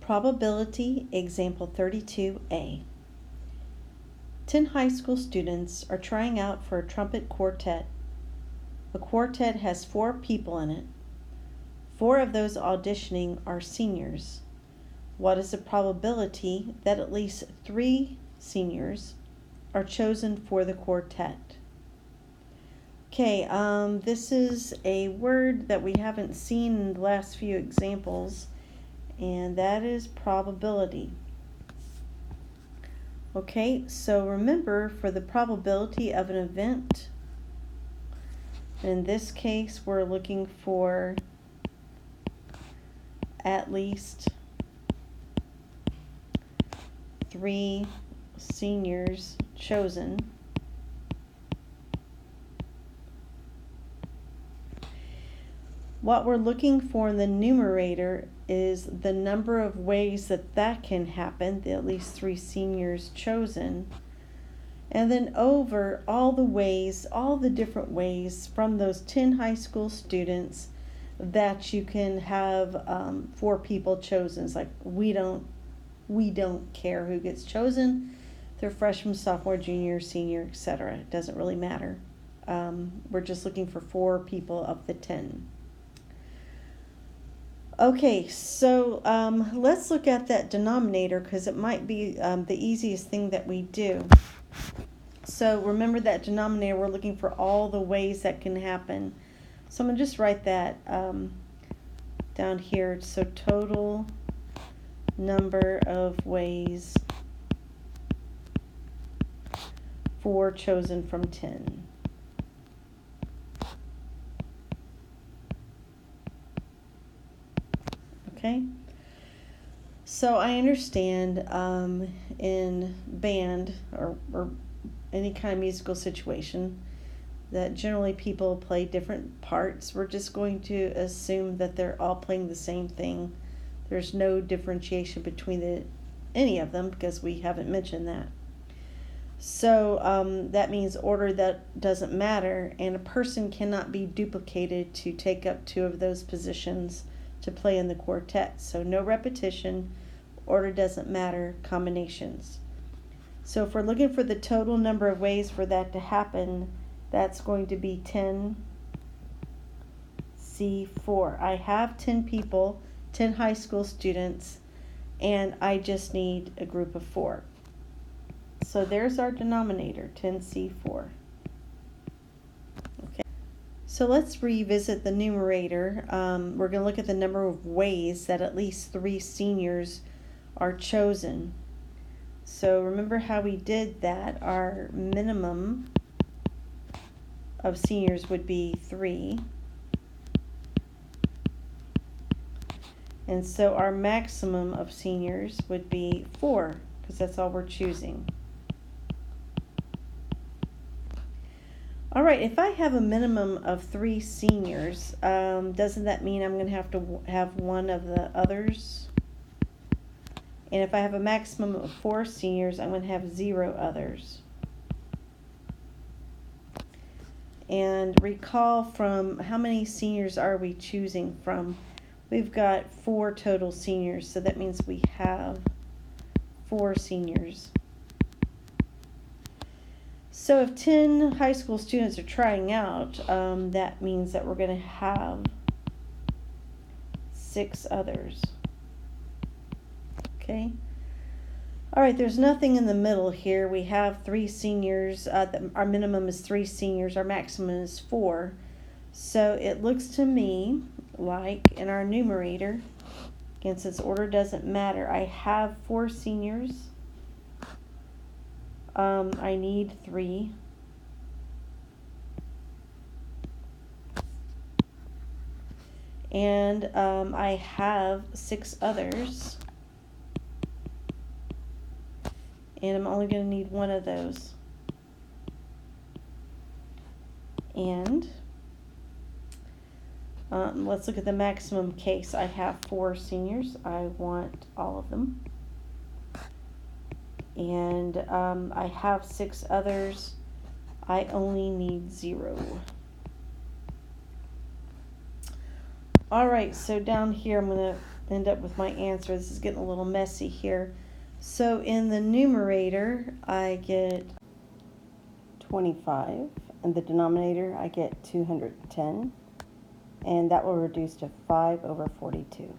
Probability, example 32A. 10 high school students are trying out for a trumpet quartet. The quartet has 4 people in it. 4 of those auditioning are seniors. What is the probability that at least 3 seniors are chosen for the quartet? Okay, this is a word that we haven't seen in the last few examples, and that is probability. Okay, so remember, for the probability of an event, in this case we're looking for at least 3 seniors chosen. What we're looking for in the numerator is the number of ways that can happen, the at least 3 seniors chosen, and then over all the different ways from those 10 high school students that you can have 4 people chosen. It's like we don't care who gets chosen. They're freshman, sophomore, junior, senior, etc. It doesn't really matter. We're just looking for 4 people of the 10. Okay, so let's look at that denominator because it might be the easiest thing that we do. So remember that denominator, we're looking for all the ways that can happen. So I'm going to just write that down here. So total number of ways 4 chosen from 10. Okay, so I understand in band or any kind of musical situation that generally people play different parts. We're just going to assume that they're all playing the same thing. There's no differentiation between any of them because we haven't mentioned that. So that means order that doesn't matter, and a person cannot be duplicated to take up 2 of those positions to play in the quartet. So no repetition, order doesn't matter, combinations. So if we're looking for the total number of ways for that to happen, that's going to be 10C4. I have 10 people, 10 high school students, and I just need a group of 4. So there's our denominator, 10C4. So let's revisit the numerator. We're going to look at the number of ways that at least 3 seniors are chosen. So remember how we did that. Our minimum of seniors would be 3. And so our maximum of seniors would be 4, because that's all we're choosing. All right, if I have a minimum of 3 seniors, doesn't that mean I'm going to have one of the others? And if I have a maximum of 4 seniors, I'm going to have 0 others. And recall, from how many seniors are we choosing from? We've got 4 total seniors, so that means we have 4 seniors. So if 10 high school students are trying out, that means that we're going to have 6 others. Okay. All right, there's nothing in the middle here. We have 3 seniors. Our minimum is 3 seniors. Our maximum is 4. So it looks to me like in our numerator, again, since order doesn't matter, I have 4 seniors. I need 3. And I have 6 others. And I'm only going to need 1 of those. And let's look at the maximum case. I have 4 seniors. I want all of them. And I have 6 others. I only need 0. All right, so down here I'm going to end up with my answer. This is getting a little messy here. So in the numerator, I get 25, and the denominator I get 210, and that will reduce to 5 over 42.